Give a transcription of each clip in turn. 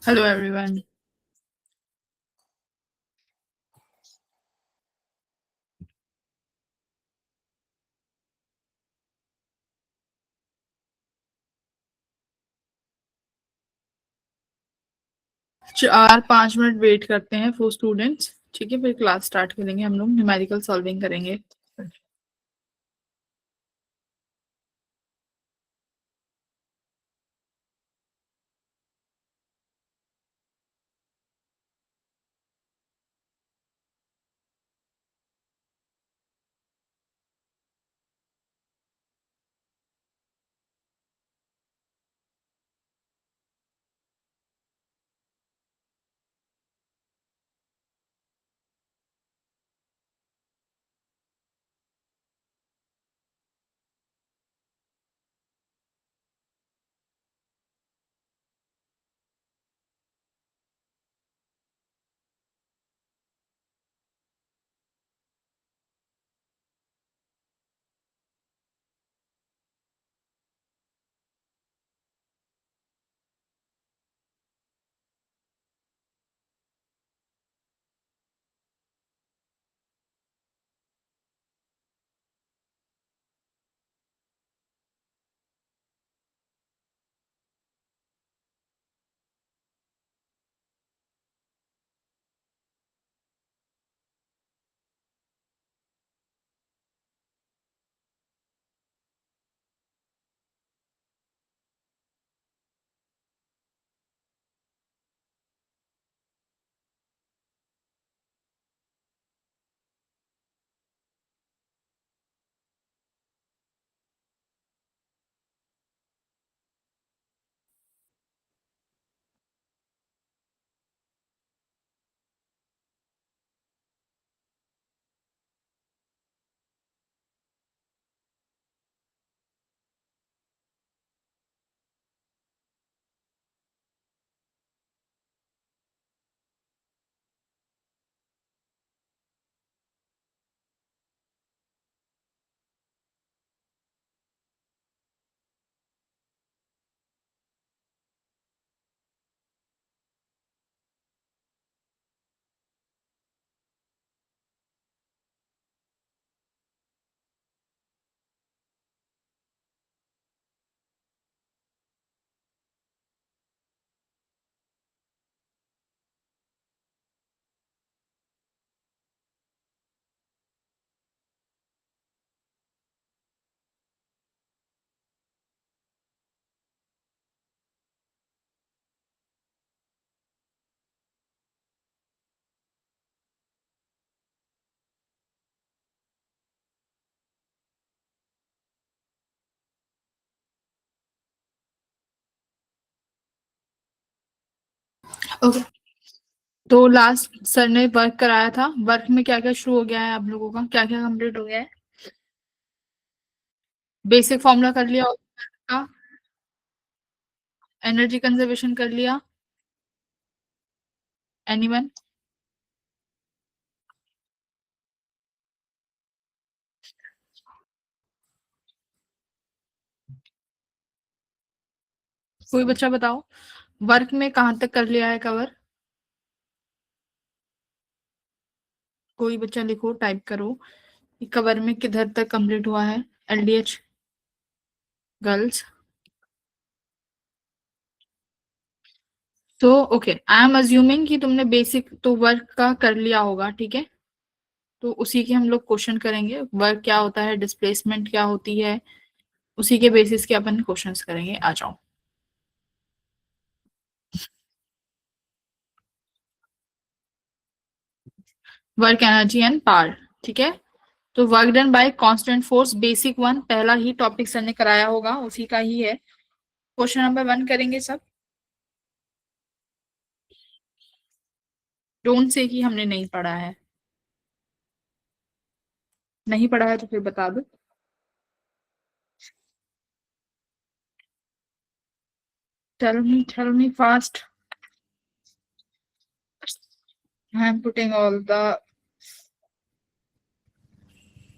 Hello, everyone. चार पाँच minute wait करते हैं फॉर स्टूडेंट्स। ठीक है, फिर क्लास स्टार्ट करेंगे। हम लोग न्यूमेरिकल सॉल्विंग करेंगे। ओके, तो लास्ट सर ने वर्क कराया था। वर्क में क्या क्या शुरू हो गया है? आप लोगों का क्या क्या कंप्लीट हो गया है? बेसिक फॉर्मूला कर लिया का? एनर्जी कंजर्वेशन कर लिया? एनीवन? कोई बच्चा बताओ, वर्क में कहाँ तक कर लिया है कवर? कोई बच्चा लिखो, टाइप करो कि कवर में किधर तक कंप्लीट हुआ है। LDH girls. तो ओके, आई एम अज्यूमिंग कि तुमने बेसिक तो वर्क का कर लिया होगा। ठीक है, तो उसी के हम लोग क्वेश्चन करेंगे। वर्क क्या होता है, डिस्प्लेसमेंट क्या होती है, उसी के बेसिस के अपन क्वेश्चंस करेंगे। आ जाओ। Work, energy and power. ठीक है, तो work done by constant force, basic one, पहला ही टॉपिक सर ने कराया होगा, उसी का ही है। क्वेश्चन नंबर वन करेंगे सब। डोंट से कि हमने नहीं पढ़ा है। नहीं पढ़ा है तो फिर बता दो। Tell me fast. I am putting all the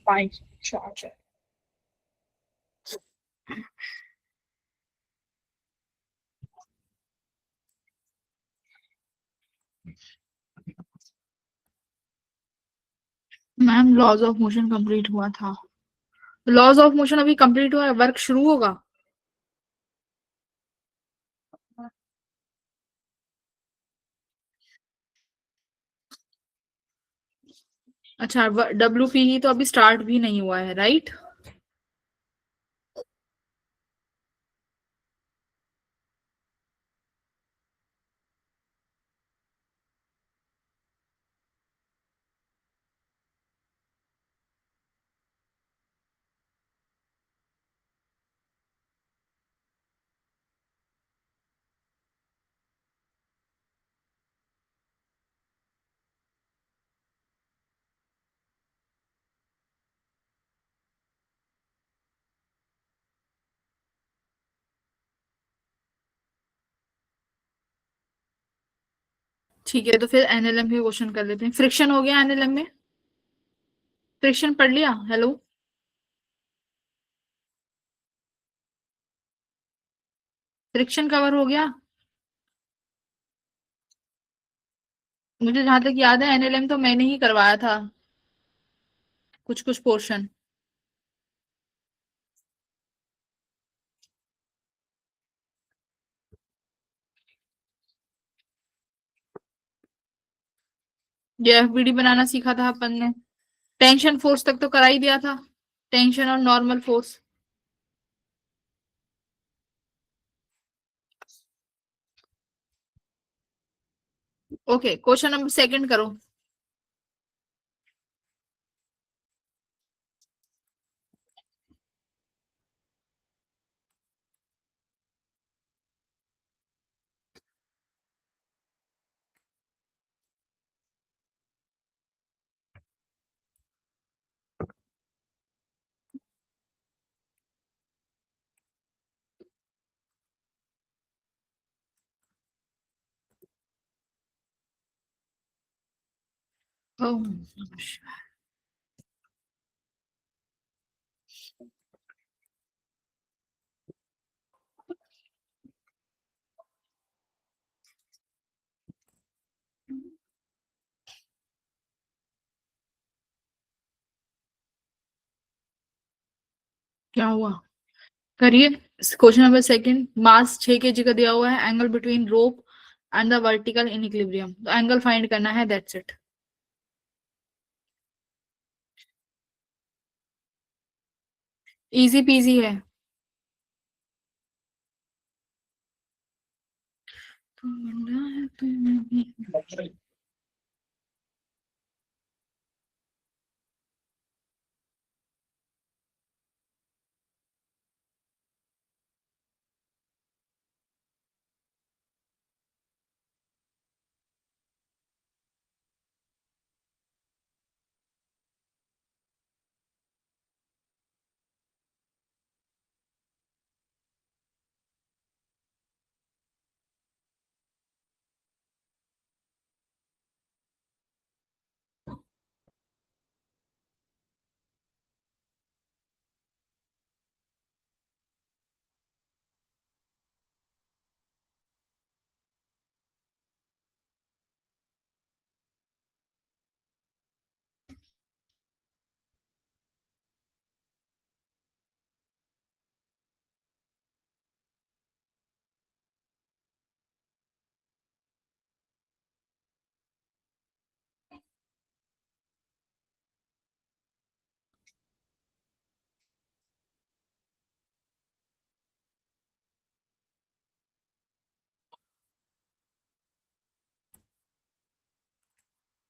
points charge. Ma'am laws of motion complete हुआ था। लॉज ऑफ मोशन अभी कंप्लीट हुआ है, वर्क शुरू होगा। अच्छा, WP ही तो अभी स्टार्ट भी नहीं हुआ है, राइट। ठीक है, तो फिर एनएलएम के क्वेश्चन कर लेते हैं। फ्रिक्शन हो गया एनएलएम में? फ्रिक्शन पढ़ लिया? हेलो, फ्रिक्शन कवर हो गया? मुझे जहां तक याद है एनएलएम तो मैंने ही करवाया था, कुछ कुछ पोर्शन। ये एफबीडी बनाना सीखा था अपन ने। टेंशन फोर्स तक तो करा ही दिया था, टेंशन और normal force. Okay, question number second करो। ओह, क्या हुआ? करिए। क्वेश्चन नंबर सेकंड, मास 6 kg का दिया हुआ है, angle between rope and the vertical in equilibrium, तो एंगल फाइंड करना है, दैट्स इट। इजी पीजी है। तो बंदा है तो मैं भी-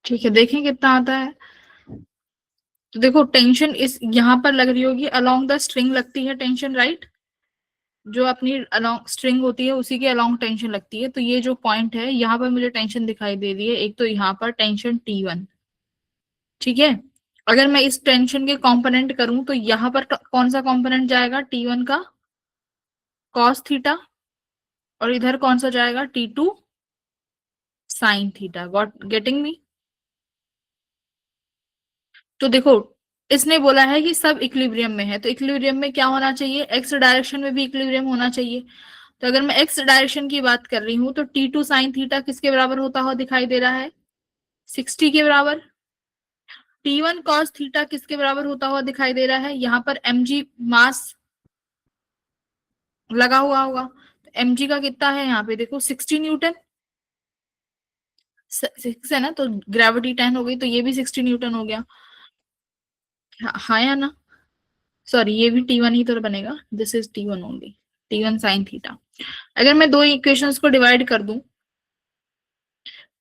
ठीक है, देखें कितना आता है। तो देखो, टेंशन इस यहाँ पर लग रही होगी, अलोंग द स्ट्रिंग लगती है टेंशन, राइट। जो अपनी अलोंग स्ट्रिंग होती है उसी के अलोंग टेंशन लगती है, तो ये जो पॉइंट है यहाँ पर मुझे टेंशन दिखाई दे रही है, एक तो यहाँ पर टेंशन T1। ठीक है, अगर मैं इस टेंशन के कंपोनेंट करूं तो यहाँ पर कौन सा कंपोनेंट जाएगा? T1 का कॉस थीटा, और इधर कौन सा जाएगा? T2 sine theta. Got getting me? तो देखो, इसने बोला है कि सब इक्विलिब्रियम में है, तो इक्विलिब्रियम में क्या होना चाहिए? एक्स डायरेक्शन में भी इक्विलिब्रियम होना चाहिए। तो अगर मैं एक्स डायरेक्शन की बात कर रही हूँ तो T2 साइन थीटा किसके बराबर होता हुआ दिखाई दे रहा है? 60 के बराबर। T1 कॉस थीटा किसके बराबर होता हुआ दिखाई दे रहा है? यहाँ पर mg मास लगा हुआ होगा, तो mg का कितना है यहाँ पे देखो 60 न्यूटन। 6 है ना, तो ग्रेविटी 10 हो गई, तो ये भी 60 न्यूटन हो गया। हाँ या ना? सॉरी, ये भी T1 ही तो बनेगा, this is T1 only, T1 sine theta. अगर मैं दो इक्वेशंस को डिवाइड कर दूं,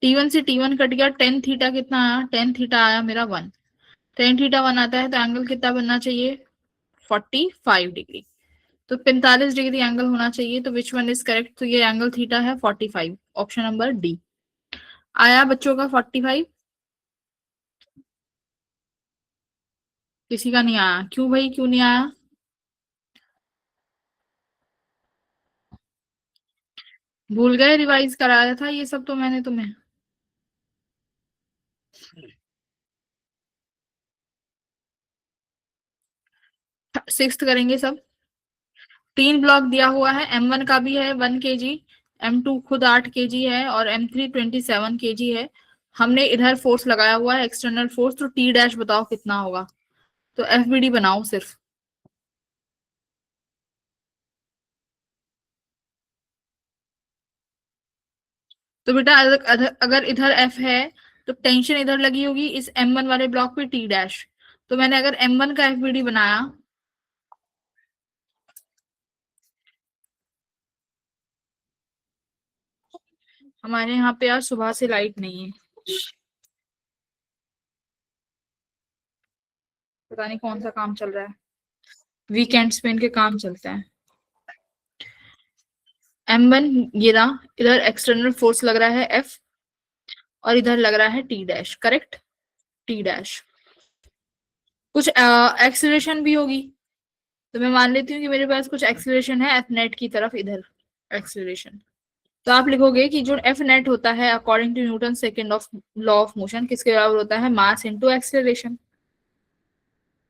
T1 से T1 कट गया, टेन थीटा कितना आया? टेन थीटा आया मेरा 1। टेन थीटा 1 आता है तो एंगल कितना बनना चाहिए? 45 डिग्री। तो 45 डिग्री एंगल होना चाहिए, तो विच वन इज करेक्ट? तो ये एंगल थीटा है 45, ऑप्शन नंबर डी। आया बच्चों का 45? किसी का नहीं आया? क्यों भाई, क्यों नहीं आया? भूल गए? रिवाइज कराया था ये सब तो मैंने तुम्हें। सिक्स्थ करेंगे सब। तीन ब्लॉक दिया हुआ है, M1 का भी है 1 kg, M2 खुद 8 kg है, और M3 27 kg है। हमने इधर फोर्स लगाया हुआ है एक्सटर्नल फोर्स, तो T डैश बताओ कितना होगा? तो FBD बनाओ सिर्फ। तो बेटा अगर इधर F है तो टेंशन इधर लगी होगी इस M1 वाले ब्लॉक पे T डैश। तो मैंने अगर M1 का FBD बनाया, हमारे यहाँ पे आज सुबह से लाइट नहीं है, पता नहीं कौन सा काम चल रहा है, वीकेंड्स पे इनके काम चलते हैं। M1 ये रहा, इधर एक्सटर्नल फोर्स लग रहा है F, और इधर लग रहा है T dash, correct? T dash. कुछ एक्सीलरेशन भी होगी, तो मैं मान लेती हूँ कि मेरे पास कुछ एक्सीलरेशन है F नेट की तरफ, इधर एक्सीलरेशन। तो आप लिखोगे कि जो F नेट होता है according to Newton second of law of motion किसके बराबर होता है? Mass into acceleration.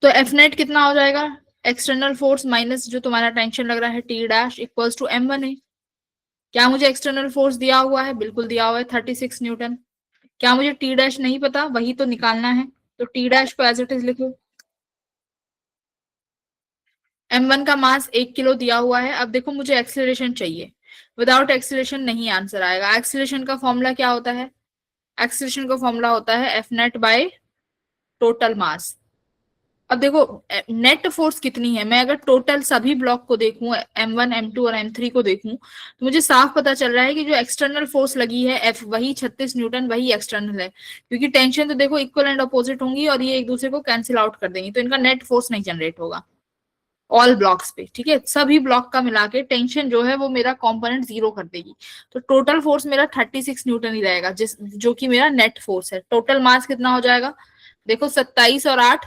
तो F नेट कितना हो जाएगा? एक्सटर्नल फोर्स माइनस जो तुम्हारा टेंशन लग रहा है T dash equals to M1 है। क्या मुझे एक्सटर्नल फोर्स दिया हुआ है? बिल्कुल दिया हुआ है, 36 न्यूटन। क्या मुझे T डैश नहीं पता? वही तो निकालना है। तो T डैश को एज इट इज लिखो। M1 का मास 1 किलो दिया हुआ है। अब देखो मुझे एक्सीलरेशन चाहिए, विदाउट एक्सीलरेशन नहीं आंसर आएगा। एक्सीलरेशन का फॉर्मूला क्या होता है? एक्सीलरेशन का फॉर्मूला होता है F net by total mass. अब देखो नेट फोर्स कितनी है, मैं अगर टोटल सभी ब्लॉक को देखूं, M1 M2 और M3 को देखूं, तो मुझे साफ पता चल रहा है कि जो एक्सटर्नल फोर्स लगी है F, वही 36 न्यूटन, वही एक्सटर्नल है, क्योंकि टेंशन तो देखो इक्वल एंड अपोजिट होंगी और ये एक दूसरे को कैंसिल आउट कर देंगी, तो इनका नेट फोर्स नहीं जनरेट होगा ऑल ब्लॉक्स पे। ठीक है, सभी ब्लॉक का मिला के टेंशन जो है वो मेरा कंपोनेंट जीरो कर देगी। तो टोटल फोर्स मेरा 36 न्यूटन ही रहेगा, जिस जो कि मेरा नेट फोर्स है। टोटल मास कितना हो जाएगा? देखो 27 और 8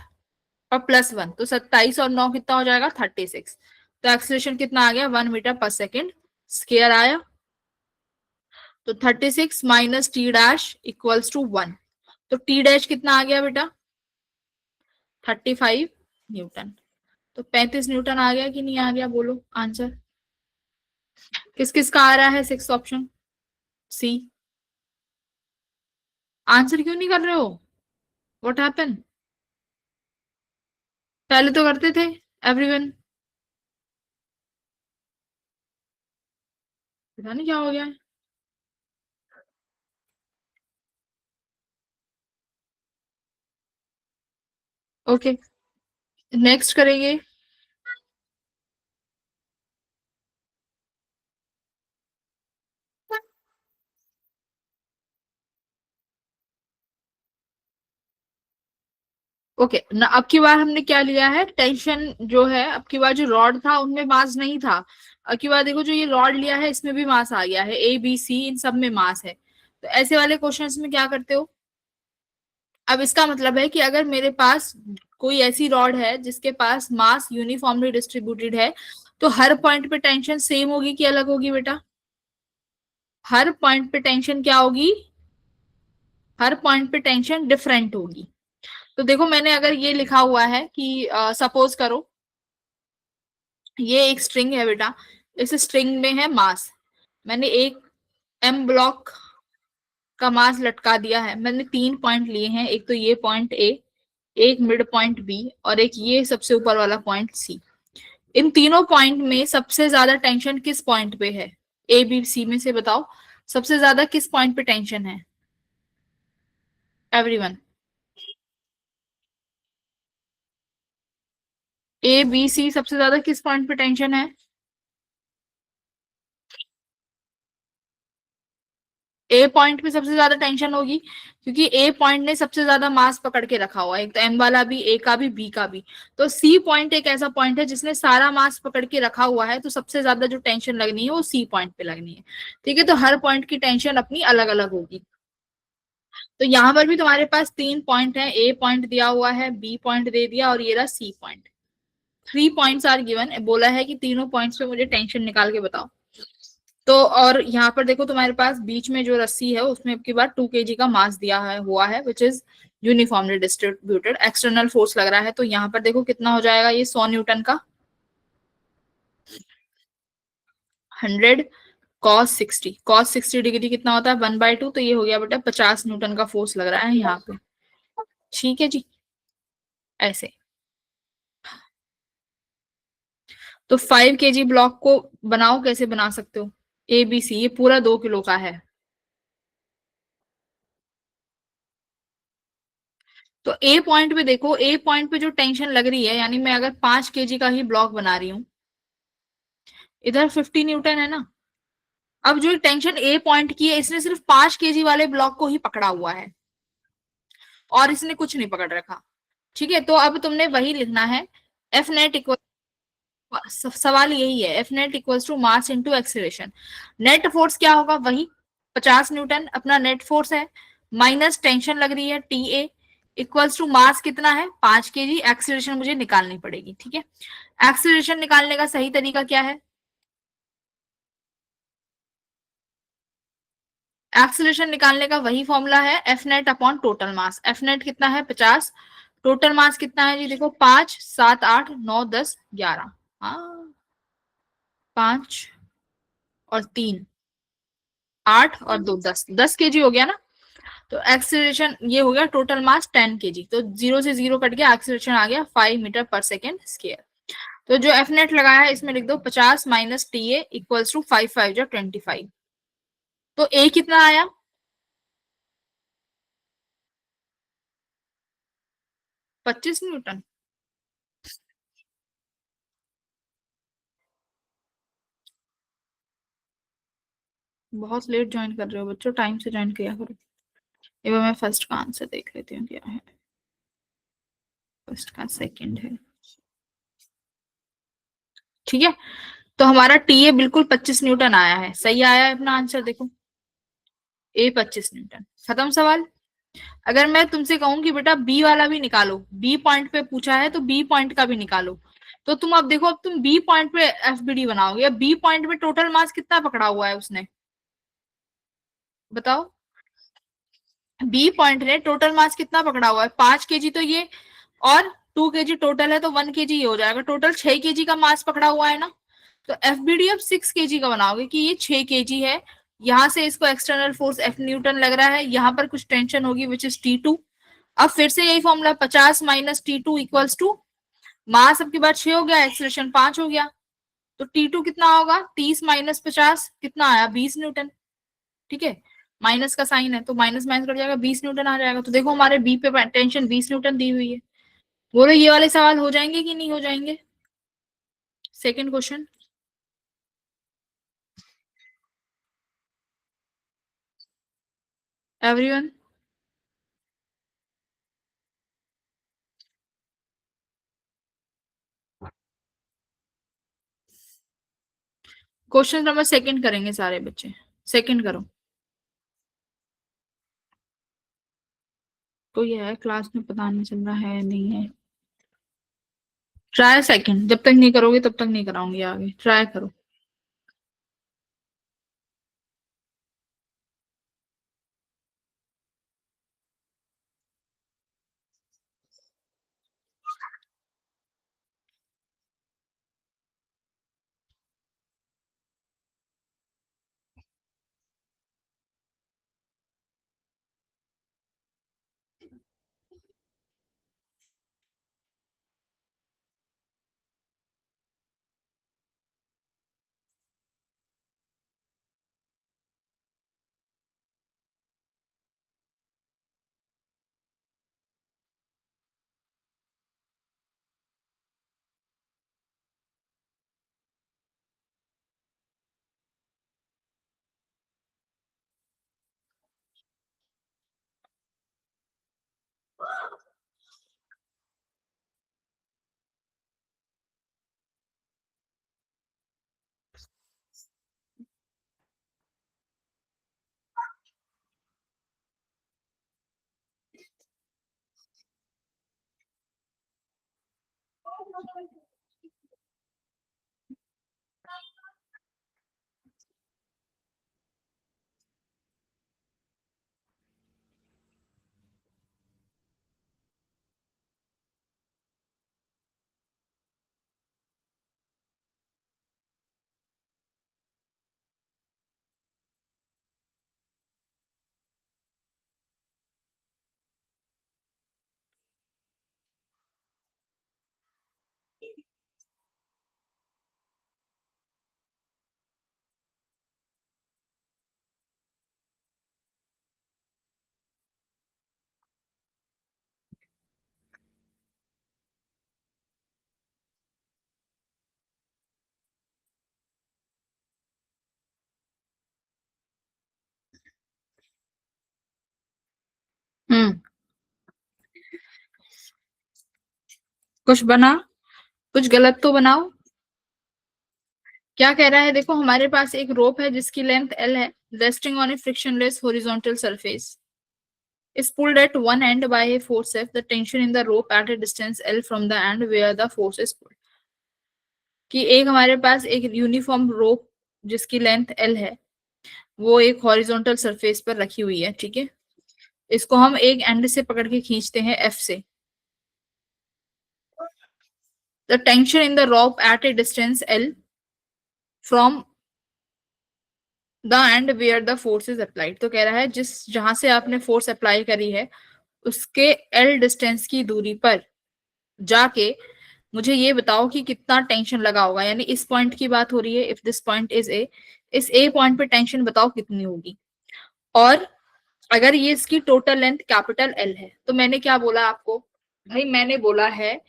और +1, तो 27 और 9 कितना हो जाएगा? 36। तो एक्सीलरेशन कितना आ गया? 1 मीटर पर सेकेंड स्क्वायर आया। तो 36 minus T dash equals to 1। तो T डैश कितना आ गया बेटा? 35 न्यूटन। तो 35 न्यूटन आ गया कि नहीं आ गया? बोलो आंसर। किस किस का आ रहा है? Six option C. आंसर क्यों नहीं कर रहे हो? What happen? पहले तो करते थे एवरीवन, पता नहीं क्या हो गया है। ओके, नेक्स्ट करेंगे। ओके ना, अब की बार हमने क्या लिया है? टेंशन जो है, अब की बार जो रॉड था उनमें मास नहीं था। अब की बार देखो जो ये रॉड लिया है इसमें भी मास आ गया है, A B C इन सब में मास है। तो ऐसे वाले क्वेश्चंस में क्या करते हो? अब इसका मतलब है कि अगर मेरे पास कोई ऐसी रॉड है जिसके पास मास यूनिफॉर्मली डिस्ट्रीब्यूटेड है, तो हर पॉइंट पे टेंशन सेम होगी कि अलग होगी बेटा? हर पॉइंट पे टेंशन क्या होगी? हर पॉइंट पे टेंशन डिफरेंट होगी। तो देखो मैंने अगर ये लिखा हुआ है कि सपोज करो ये एक स्ट्रिंग है बेटा, इस स्ट्रिंग में है मास, मैंने एक एम ब्लॉक का मास लटका दिया है, मैंने 3 पॉइंट लिए हैं, एक तो ये पॉइंट ए, एक मिड पॉइंट बी, और एक ये सबसे ऊपर वाला पॉइंट सी। इन तीनों पॉइंट में सबसे ज्यादा टेंशन किस पॉइंट पे है? ए बी सी में से बताओ सबसे ज्यादा किस पॉइंट पे टेंशन है? एवरीवन। ए बी सी सबसे ज्यादा किस पॉइंट पे टेंशन है? ए पॉइंट पे सबसे ज्यादा टेंशन होगी, क्योंकि ए पॉइंट ने सबसे ज्यादा मास पकड़ के रखा हुआ है, एक तो एम वाला भी, ए का भी, बी का भी। तो सी पॉइंट एक ऐसा पॉइंट है जिसने सारा मास पकड़ के रखा हुआ है, तो सबसे ज्यादा जो टेंशन लगनी है वो सी पॉइंट पे लगनी है। ठीक है, तो हर पॉइंट की टेंशन अपनी अलग अलग होगी। तो यहाँ पर भी तुम्हारे पास 3 पॉइंट है, ए पॉइंट दिया हुआ है, बी पॉइंट दे दिया, और ये रहा C point. 3 points are given, बोला है कि तीनों पॉइंट्स पे मुझे टेंशन निकाल के बताओ। तो और यहाँ पर देखो तुम्हारे पास बीच में जो रस्सी है उसमें अब की बार 2 kg का मास दिया है हुआ है, which is uniformly distributed. External force लग रहा है, तो यहाँ पर देखो कितना हो जाएगा ये 100 न्यूटन का। 100 cos 60 कितना होता है? 1/2, तो ये हो गया बेटा 50 न्यूटन का फोर्स लग रहा है यहाँ पे। ठीक है जी, ऐसे। तो 5 kg ब्लॉक को बनाओ, कैसे बना सकते हो? ए बी सी, ये पूरा 2 किलो का है। तो ए पॉइंट पे देखो, ए पॉइंट पे जो टेंशन लग रही है, यानी मैं अगर 5 kg का ही ब्लॉक बना रही हूँ, इधर 50 न्यूटन है ना। अब जो टेंशन ए पॉइंट की है, इसने सिर्फ 5 kg वाले ब्लॉक को ही पकड़ा हुआ है, और इसने कुछ नहीं पकड़ रखा। ठीक है, तो अब तुमने वही लिखना है, एफ नेट इक्वल, सवाल यही है, F net equals to mass into acceleration. Net force क्या होगा? वही 50 न्यूटन अपना नेट फोर्स है, माइनस टेंशन लग रही है T A, equals to mass कितना है? 5 kg। एक्सीलरेशन मुझे निकालनी पड़ेगी। ठीक है, एक्सीलरेशन निकालने का सही तरीका क्या है? एक्सीलरेशन निकालने का वही फॉर्मूला है, F net upon total mass. F net कितना है? 50। टोटल मास कितना है जी? देखो 5 7 8 9 10 11, हाँ 5 और 3 8 और 2 10, 10 kg हो गया ना। तो एक्सीलरेशन ये हो गया टोटल मास 10 kg, तो जीरो से जीरो कट गया, एक्सीलरेशन आ गया 5 मीटर पर सेकेंड स्क्वायर। तो जो एफ नेट लगाया है इसमें लिख दो 50 minus T A equals to 5 5 जो 25। तो ए कितना आया? 25 न्यूटन। बहुत लेट ज्वाइन कर रहे हो बच्चों, टाइम से ज्वाइन किया करो। एक बार मैं फर्स्ट का आंसर देख लेती हूँ क्या है। फर्स्ट का सेकंड है। ठीक है, तो हमारा टी ए बिल्कुल 25 न्यूटन आया है, सही आया है अपना आंसर, देखो ए 25 न्यूटन। खत्म सवाल। अगर मैं तुमसे कहूं कि बेटा बी वाला भी निकालो, बी पॉइंट पे पूछा है तो बी पॉइंट का भी निकालो, तो तुम अब देखो, अब तुम बी पॉइंट पे एफबीडी बनाओगे, अब बी पॉइंट पे टोटल मास कितना पकड़ा हुआ है उसने? बताओ। बी पॉइंट ने टोटल मास कितना पकड़ा हुआ है? 5 kg तो ये, और 2 kg टोटल है, तो 1 kg ये हो जाएगा, टोटल 6 kg का मास पकड़ा हुआ है ना। तो एफबीडी अब 6 kg का बनाओगे कि ये 6 kg है, यहां से इसको एक्सटर्नल फोर्स एफ न्यूटन लग रहा है, यहाँ पर कुछ टेंशन होगी विच इज T2। अब फिर से यही formula, 50 minus T2 equals to mass, अब की बार 6 हो गया, एक्सलेशन 5 हो गया, तो T2 कितना होगा? 30 माइनस 50 कितना आया? 20 न्यूटन। ठीक है, माइनस का साइन है तो माइनस माइनस कट जाएगा, 20 न्यूटन आ जाएगा। तो देखो हमारे बी पे टेंशन 20 न्यूटन दी हुई है। बोलो ये वाले सवाल हो जाएंगे कि नहीं हो जाएंगे? Second question. Everyone. Question number second करेंगे सारे बच्चे, सेकंड करो। कोई है क्लास में? पता नहीं चल रहा है नहीं है। ट्राई सेकंड, जब तक नहीं करोगे तब तक नहीं कराऊंगी आगे, ट्राई करो। कुछ बना, कुछ गलत तो बनाओ। क्या कह रहा है, देखो हमारे पास एक रोप है जिसकी लेंथ एल है, resting on A frictionless horizontal surface, is pulled at one end by a force F. The tension in the rope at a distance L from the end where the force is pulled. कि एक हमारे पास एक uniform rope जिसकी length L है, वो एक horizontal surface पर रखी हुई है, ठीक है। इसको हम एक एंड से पकड़ के खींचते हैं एफ से। The tension in the rope at a distance L from the end where the force is applied. तो कह रहा है जिस जहां से आपने फोर्स अप्लाई करी है उसके एल डिस्टेंस की दूरी पर जाके मुझे ये बताओ कि कितना टेंशन लगा होगा। यानी इस पॉइंट की बात हो रही है, if this point is a, इस ए पॉइंट पे टेंशन बताओ कितनी होगी। और अगर ये इसकी टोटल लेंथ कैपिटल एल है, तो मैंने क्या बोला आपको भाई, मैंने बोला है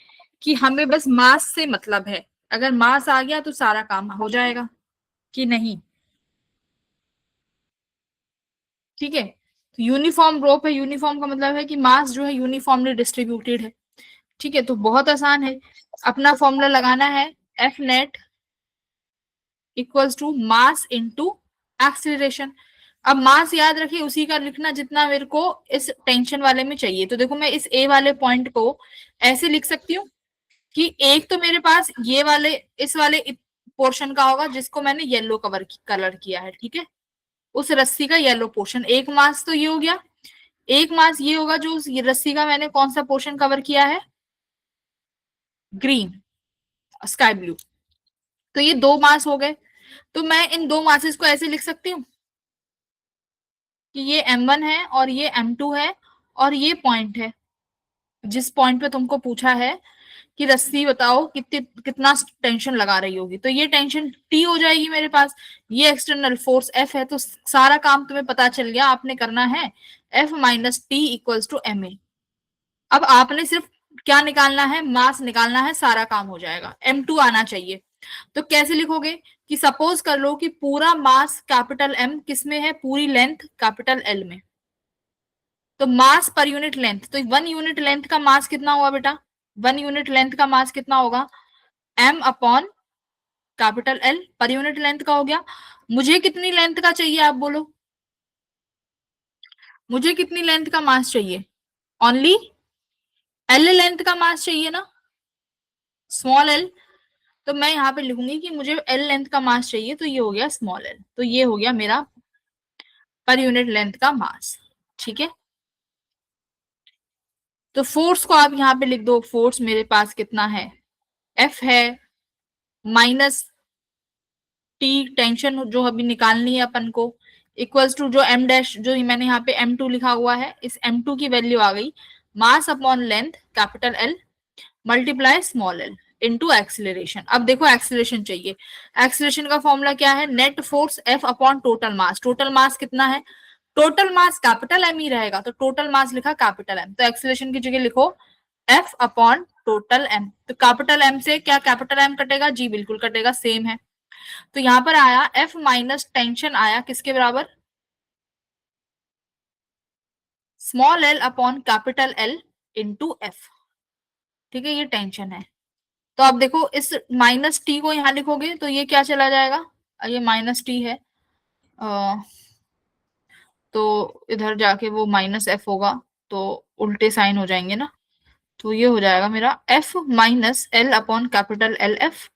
कि हमें बस मास से मतलब है, अगर मास आ गया तो सारा काम हो जाएगा, कि नहीं। ठीक है, तो यूनिफॉर्म रोप है, यूनिफॉर्म का मतलब है कि मास जो है यूनिफॉर्मली डिस्ट्रीब्यूटेड है। ठीक है, तो बहुत आसान है, अपना फॉर्मूला लगाना है, F net equals to mass into acceleration. अब मास याद रखिए उसी का लिखना जितना मेरे को इस टेंशन वाले में चाहिए। तो देखो मैं इस ए वाले पॉइंट को ऐसे लिख सकती हूँ कि एक तो मेरे पास ये वाले इस वाले पोर्शन का होगा जिसको मैंने येलो कलर किया है, ठीक है, उस रस्सी का येलो पोर्शन, एक मास तो ये हो गया। एक मास ये होगा जो उस रस्सी का मैंने कौन सा पोर्शन कवर किया है, ग्रीन, स्काई ब्लू। तो ये दो मास हो गए। तो मैं इन दो मासेस को ऐसे लिख सकती हूँ कि ये m1 है और ये m2 है, और ये पॉइंट है जिस पॉइंट पे तुमको पूछा है कि रस्सी बताओ कितना टेंशन लगा रही होगी। तो ये टेंशन T हो जाएगी मेरे पास, ये एक्सटर्नल फोर्स F है। तो सारा काम तुम्हें पता चल गया, आपने करना है F minus T equals to M A. अब आपने सिर्फ क्या निकालना है, मास निकालना है, सारा काम हो जाएगा। m2 आना चाहिए। तो कैसे लिखोगे कि सपोज कर लो कि पूरा मास कैपिटल M किस में है, पूरी लेंथ कैपिटल L में। तो मास पर यूनिट लेंथ, तो 1 यूनिट लेंथ का मास कितना होगा बेटा, 1 यूनिट लेंथ का मास कितना होगा, m अपॉन कैपिटल L, पर यूनिट लेंथ का हो गया। मुझे कितनी लेंथ का चाहिए आप बोलो, मुझे कितनी लेंथ का मास चाहिए, ओनली L लेंथ का मास चाहिए ना, स्मॉल l। तो मैं यहाँ पे लिखूंगी कि मुझे L लेंथ का मास चाहिए, तो ये हो गया स्मॉल l। तो ये हो गया मेरा पर यूनिट लेंथ का मास। ठीक है, तो फोर्स को आप यहाँ पे लिख दो, फोर्स मेरे पास कितना है, F है माइनस टी, टेंशन जो अभी निकालनी है अपन को, इक्वल्स टू जो m डैश जो मैंने यहाँ पे m2 लिखा हुआ है, इस m2 की वैल्यू आ गई, mass upon length capital L multiply small l into acceleration. अब देखो एक्सीलरेशन चाहिए, एक्सीलरेशन का फॉर्मूला क्या है, net force F upon total mass. Total mass कितना है, टोटल मास कैपिटल M ही रहेगा, तो टोटल मास लिखा कैपिटल M, तो एक्सीलरेशन की जगह लिखो F अपॉन टोटल M। तो कैपिटल M से क्या कैपिटल M कटेगा, जी बिल्कुल कटेगा, सेम है। तो यहां पर आया F माइनस टेंशन आया किसके बराबर, small l upon capital L into F. ठीक है, ये टेंशन है। तो आप देखो इस माइनस टी को यहां लिखोगे तो ये क्या चला जाएगा, ये माइनस टी है, तो इधर जाके वो माइनस एफ होगा, तो उल्टे साइन हो जाएंगे ना। तो ये हो जाएगा मेरा F minus L upon capital L F.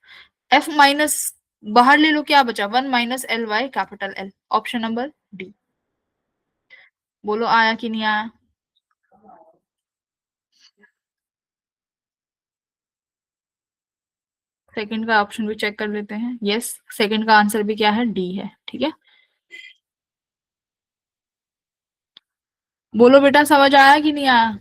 F minus बाहर ले लो, क्या बचा, 1 - L/, capital L, option number D. बोलो आया कि नहीं आया। सेकंड का ऑप्शन भी चेक कर लेते हैं, यस सेकंड का आंसर भी क्या है, डी है। ठीक है, बोलो बेटा समझ आया कि नहीं आया,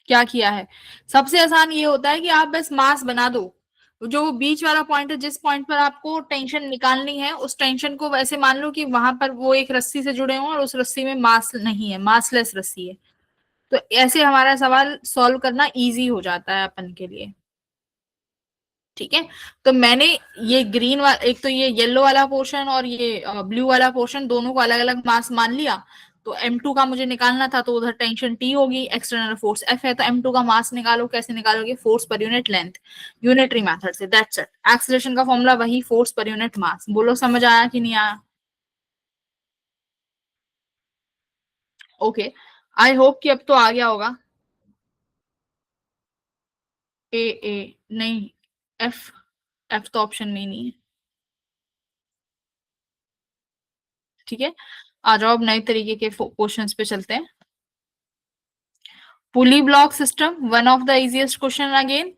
क्या किया है। सबसे आसान ये होता है कि आप बस मास बना दो, जो बीच वाला पॉइंट है जिस पॉइंट पर आपको टेंशन निकालनी है, उस टेंशन को वैसे मान लो कि वहां पर वो एक रस्सी से जुड़े हों और उस रस्सी में मास नहीं है, मासलेस रस्सी है। तो ऐसे हमारा सवाल सॉल्व करना इजी हो जाता है अपन के लिए। ठीक है, तो मैंने ये ग्रीन वाला, एक तो ये येलो वाला पोर्शन और ये ब्लू वाला पोर्शन, दोनों को अलग अलग मास मान लिया। तो m2 का मुझे निकालना था, तो उधर टेंशन T होगी, एक्सटर्नल फोर्स F है, तो m2 का मास निकालो। कैसे निकालोगे? फोर्स पर यूनिट लेंथ, यूनिटरी मेथड से। That's it. एक्सीलरेशन का फॉर्मूला वही, फोर्स पर यूनिट मास। बोलो समझ आया कि नहीं आया? ओके, आई होप कि अब तो आ गया होगा। ए नहीं, एफ, एफ तो ऑप्शन में ही नहीं है। ठीक है, आ जाओ अब नए तरीके के क्वेश्चंस पे चलते हैं। Pulley block system, one of the easiest question again.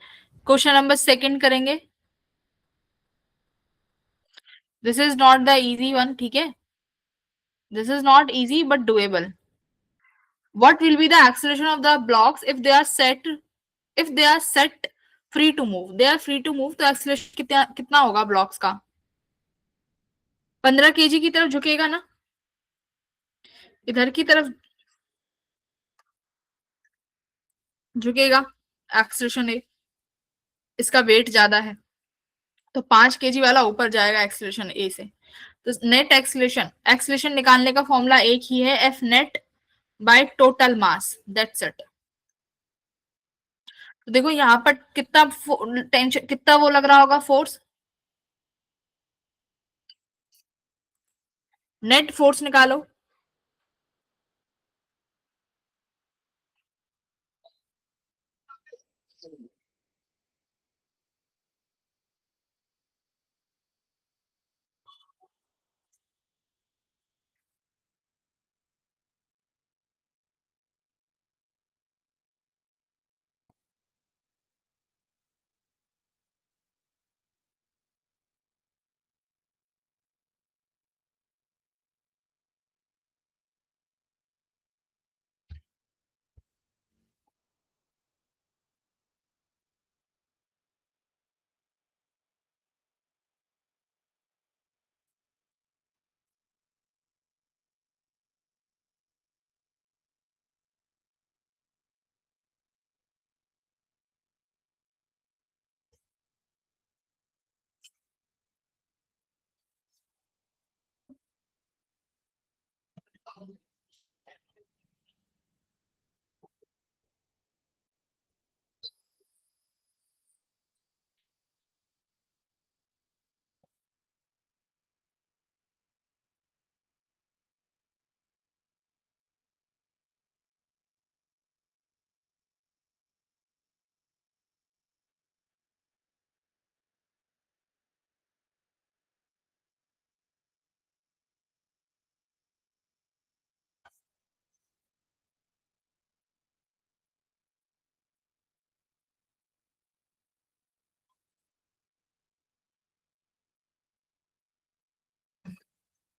Question number second करेंगे। This is not the easy one, ठीक है, this is not easy but doable. What will be the acceleration of the blocks if they are set, if they are set free to move? They are free to move, तो acceleration कितना कितना होगा blocks का? 15 kg की तरफ झुकेगा ना, इधर की तरफ झुकेगा एक्सलेशन ए, इसका वेट ज्यादा है, तो 5 kg वाला ऊपर जाएगा एक्सलेशन ए से। तो नेट एक्सलेशन, एक्सलेशन निकालने का फॉर्मूला एक ही है, F net by total mass, that's it. तो देखो यहाँ पर कितना टेंशन, कितना वो लग रहा होगा फोर्स, नेट फोर्स निकालो।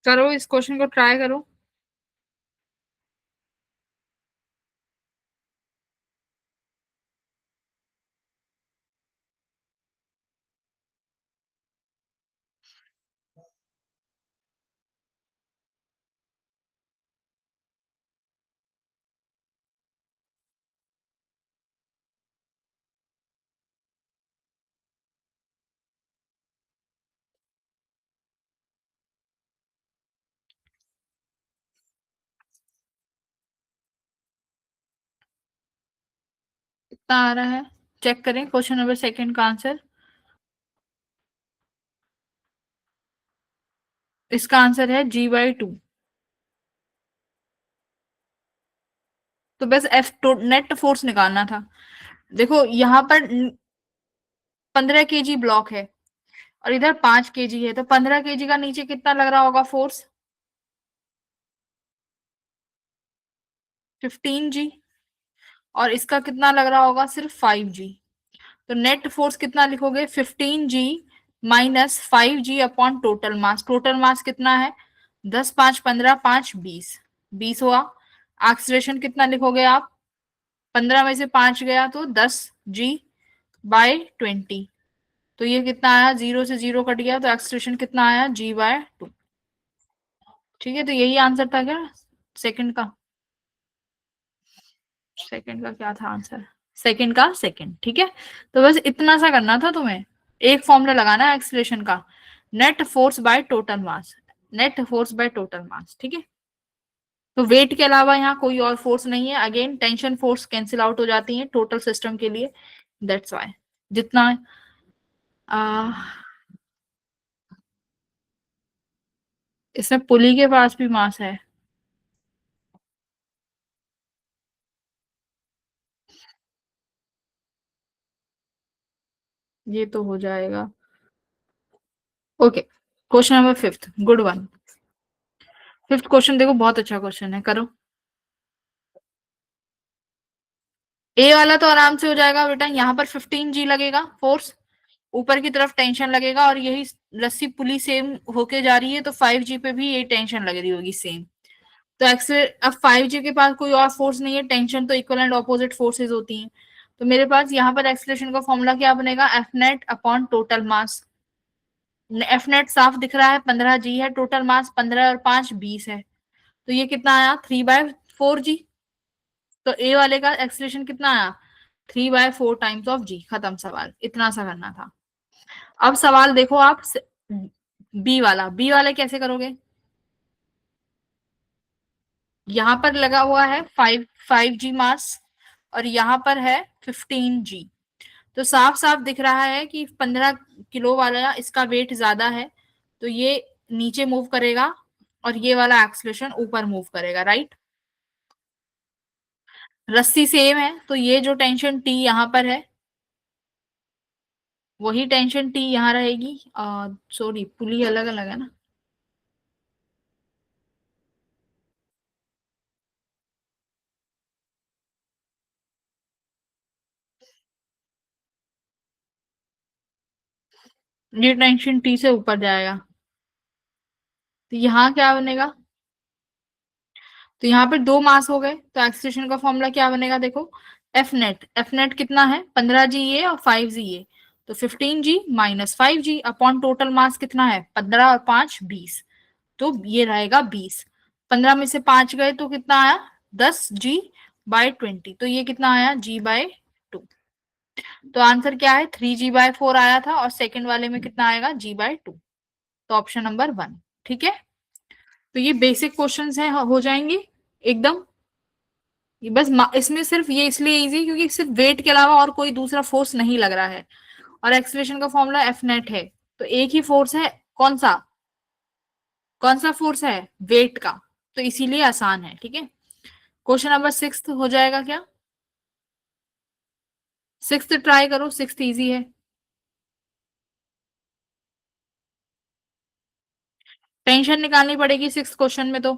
करो, इस क्वेश्चन को ट्राई करो। कितना आ रहा है चेक करें, क्वेश्चन नंबर सेकंड का आंसर। इसका आंसर है G/2। तो बस एफ तो नेट फोर्स निकालना था। देखो यहाँ पर 15 kg ब्लॉक है और इधर 5 kg है, तो 15 kg का नीचे कितना लग रहा होगा फोर्स? 15 G। और इसका कितना लग रहा होगा? सिर्फ 5 G। तो नेट फोर्स कितना लिखोगे? 15 G minus 5 G upon total mass. Total mass कितना है? 10 5 15 5 20, 20 हुआ। एक्सलेशन कितना लिखोगे आप? 15 में से 5 गया तो 10G/20। तो ये कितना आया? 0 से 0 कट गया, तो एक्सलेशन कितना आया? G/2। ठीक है, तो यही आंसर था क्या सेकंड का? सेकंड का क्या था आंसर? सेकंड का सेकंड, ठीक है। तो बस इतना सा करना था तुम्हें, एक फॉर्मूला लगाना है एक्सीलरेशन का, net force by total mass, net force by total mass, ठीक है। तो वेट के अलावा यहाँ कोई और फोर्स नहीं है, again tension force cancel out हो जाती है टोटल सिस्टम के लिए, दैट्स वाई जितना आ, इसमें पुली के पास भी मास है। ये तो हो जाएगा। Okay, question number fifth, good one. Fifth question देखो, बहुत अच्छा क्वेश्चन है, करो। ए वाला तो आराम से हो जाएगा बेटा, यहाँ पर 15 जी लगेगा फोर्स, ऊपर की तरफ टेंशन लगेगा, और यही रस्सी पुली सेम होके जा रही है, तो 5G पे भी ये टेंशन लग रही होगी सेम। तो एक्सेल अब 5G के पास कोई और फोर्स नहीं है, टेंशन तो इक्वल एंड ऑपोजिट फोर्सेज होती हैं। तो मेरे पास यहाँ पर एक्सलेशन का फॉर्मूला क्या बनेगा, F net upon total mass. F net साफ दिख रहा है, 15G है, टोटल मास 15 और 5 20 है, तो ये कितना आया, 3/4G। तो ए वाले का एक्सलेशन कितना आया, 3/4 टाइम्स ऑफ जी, खत्म सवाल, इतना सा करना था। अब सवाल देखो आप, बी वाला कैसे करोगे। यहाँ पर लगा हुआ है 5 5G मास, और यहाँ पर है 15G। तो साफ साफ दिख रहा है कि 15 किलो वाला इसका वेट ज्यादा है, तो ये नीचे मूव करेगा, और ये वाला एक्सलेशन ऊपर मूव करेगा, राइट। रस्सी सेम है, तो ये जो टेंशन टी यहाँ पर है, वही टेंशन टी यहाँ रहेगी। सॉरी, पुली अलग अलग है ना। ये टेंशन टी से ऊपर जाएगा, तो यहाँ क्या बनेगा, तो यहाँ पर दो मास हो गए, तो एक्सलेशन का फॉर्मूला क्या बनेगा देखो, एफ नेट कितना है, 15G ये और 5G ये, तो 15G minus 5G upon total mass कितना है, 15 और 5 20, तो ये रहेगा 20। 15 में से 5 गए तो कितना आया, 10G/20, तो ये कितना आया, G/2। तो आंसर क्या है, 3G/4 आया था, और सेकंड वाले में कितना आएगा, G/2। तो ऑप्शन नंबर वन, ठीक है। तो ये बेसिक क्वेश्चंस हैं, हो जाएंगे एकदम। ये बस इसमें सिर्फ ये इसलिए इजी क्योंकि सिर्फ वेट के अलावा और कोई दूसरा फोर्स नहीं लग रहा है, और एक्सलेशन का फॉर्मूला एफ नेट है, तो एक ही फोर्स है, कौन सा, कौन सा फोर्स है, वेट का, तो इसीलिए आसान है, ठीक है। क्वेश्चन नंबर सिक्स हो जाएगा क्या, सिक्स ट्राई करो, सिक्स इजी है। टेंशन निकालनी पड़ेगी सिक्स क्वेश्चन में तो।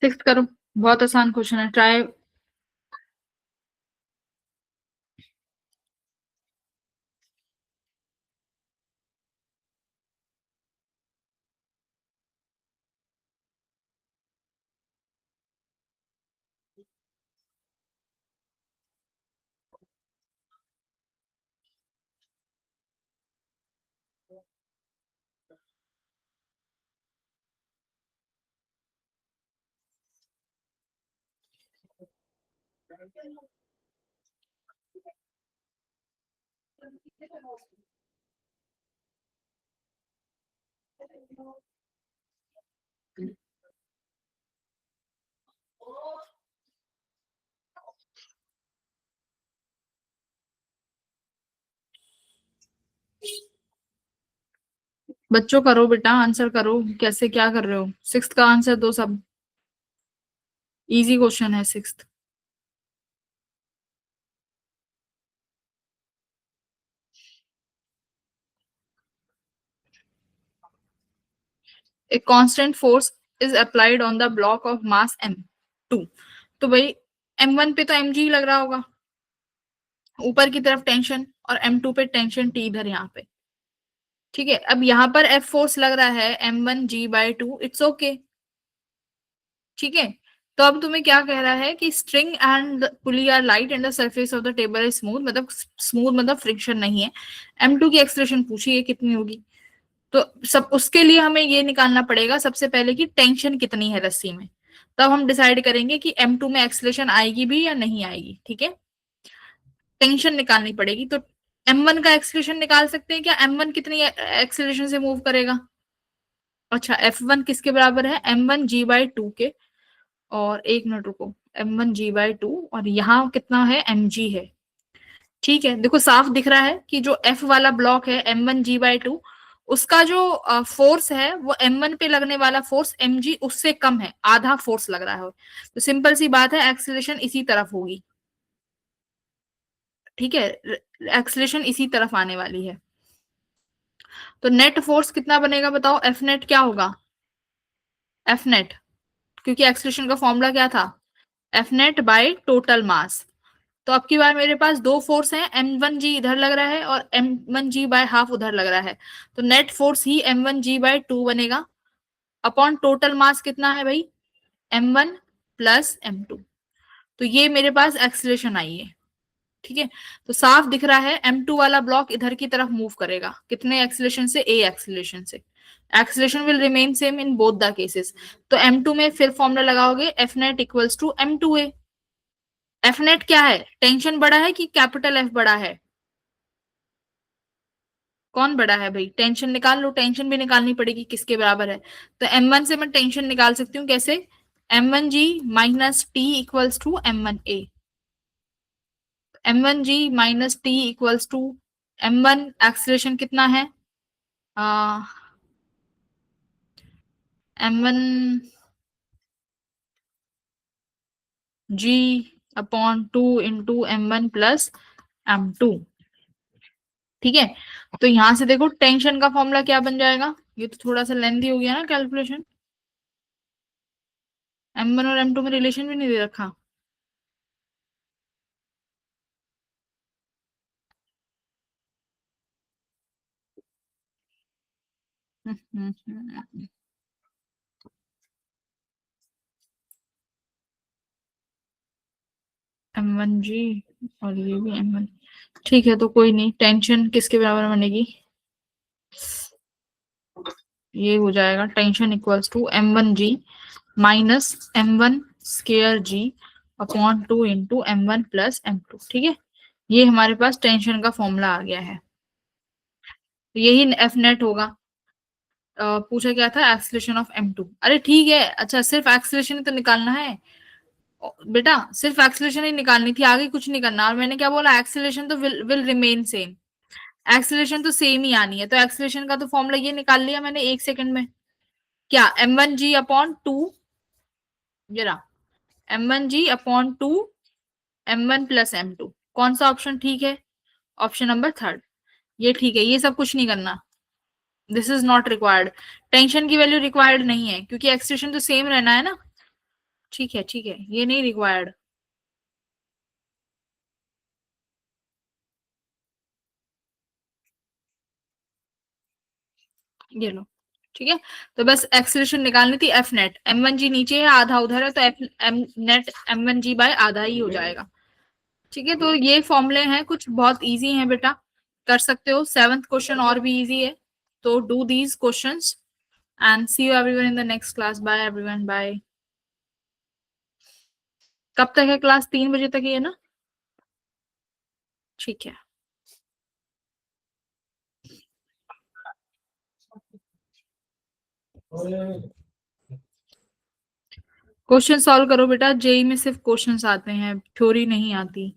सिक्स करो, बहुत आसान क्वेश्चन है, ट्राई। बच्चों करो बेटा, आंसर करो, कैसे क्या कर रहे हो? सिक्स्थ का आंसर दो सब, इजी क्वेश्चन है sixth. A constant force is applied on the block of mass m2। तो भाई m1 पे तो mg लग रहा होगा ऊपर की तरफ टेंशन, और m2 पे टेंशन t इधर यहाँ पे। ठीक है, अब यहाँ पर F फोर्स लग रहा है m1g/2, इट्स ओके। ठीक है, तो अब तुम्हें क्या कह रहा है कि string and pulley are light and the surface of the table is smooth, मतलब स्मूथ मतलब फ्रिक्शन नहीं है। m2 की एक्सलेशन पूछी है कितनी होगी, तो सब उसके लिए हमें ये निकालना पड़ेगा सबसे पहले कि टेंशन कितनी है रस्सी में, तब हम डिसाइड करेंगे कि m2 में एक्सलेशन आएगी भी या नहीं आएगी। ठीक है, टेंशन निकालनी पड़ेगी, तो m1 का एक्सलेशन निकाल सकते हैं क्या? m1 कितनी एक्सलेशन से मूव करेगा? अच्छा, F1 किसके बराबर है? m1g/2 के। और एक मिनट रुको, m1g/2 और यहाँ कितना है? mg है। ठीक है, देखो साफ दिख रहा है कि जो F वाला ब्लॉक है m1g/2, उसका जो फोर्स है वो m1 पे लगने वाला फोर्स mg उससे कम है, आधा फोर्स लग रहा है। तो सिंपल सी बात है, एक्सीलरेशन इसी तरफ होगी। ठीक है, एक्सीलरेशन इसी तरफ आने वाली है। तो नेट फोर्स कितना बनेगा बताओ? एफ नेट क्या होगा? एफ नेट, क्योंकि एक्सीलरेशन का फॉर्मूला क्या था? F net by total mass. तो अब की बार मेरे पास दो फोर्स हैं, m1g इधर लग रहा है और m1g/2 उधर लग रहा है, तो नेट फोर्स ही m1g/2 बनेगा अपॉन टोटल मास कितना है भाई? m1 plus m2। तो ये मेरे पास एक्सीलरेशन आई है। ठीक है, तो साफ दिख रहा है m2 वाला ब्लॉक इधर की तरफ मूव करेगा, कितने एक्सीलरेशन से? a एक्सीलरेशन से। Acceleration will remain same in both the cases. तो m2 में फिर फॉर्मूला लगाओगे, F net equals to m2a। F net क्या है? टेंशन बड़ा है कि कैपिटल एफ बड़ा है? कौन बड़ा है भाई? टेंशन निकाल लो, टेंशन भी निकालनी पड़ेगी किसके बराबर है। तो m1 से मैं टेंशन निकाल सकती हूँ कैसे? m1g - t = m1a। m1g - t = m1 acceleration कितना है? m1g/2 × m1 + m2। ठीक है, तो यहां से देखो टेंशन का फॉर्मूला क्या बन जाएगा। ये तो थोड़ा सा लेंथी हो गया ना कैलकुलेशन, m1 और m2 में रिलेशन भी नहीं दे रखा। m1g और ये भी m1। ठीक है, तो कोई नहीं, टेंशन किसके बराबर बनेगी? ये हो जाएगा tension equals to m1g - m1 square g/2 × m1 + m2। ठीक है, ये हमारे पास टेंशन का फॉर्मूला आ गया है। तो यही एफ नेट होगा। पूछा क्या था? Acceleration of m2। अरे ठीक है, अच्छा सिर्फ एक्सीलरेशन ही तो निकालना है बेटा, सिर्फ एक्सीलरेशन ही निकालनी थी, आगे कुछ नहीं करना। और मैंने क्या बोला? एक्सीलरेशन तो विल रिमेन सेम, एक्सीलरेशन तो सेम ही आनी है। तो एक्सीलरेशन का तो फॉर्मूला ये निकाल लिया मैंने 1 सेकंड में। क्या? m1g/2, ये रहा, m1g/2 m1 + m2। कौन सा ऑप्शन ठीक है? ऑप्शन नंबर थर्ड, ये ठीक है। ये सब कुछ नहीं करना, this is not required. Tension की वैल्यू रिक्वायर्ड नहीं है क्योंकि एक्सटेंशन तो सेम रहना है ना। ठीक है, ठीक है, ये नहीं रिक्वायर्ड। ये लो, ठीक है। तो बस एक्सलेशन निकालनी थी, एफ नेट। m1g नीचे है, आधा उधर है, तो एफ एम नेट m1g/आधा ही हो जाएगा। ठीक है, तो ये फॉर्मूले हैं, कुछ बहुत इजी हैं बेटा, कर सकते हो। सेवंथ क्वेश्चन और भी इजी है, तो do these questions and see you everyone in the next class. Bye everyone, bye. कब तक है क्लास? 3 बजे तक ही है ना? ठीक है। क्वेश्चन सॉल्व करो बेटा, जेई में सिर्फ क्वेश्चंस आते हैं, थ्योरी नहीं आती।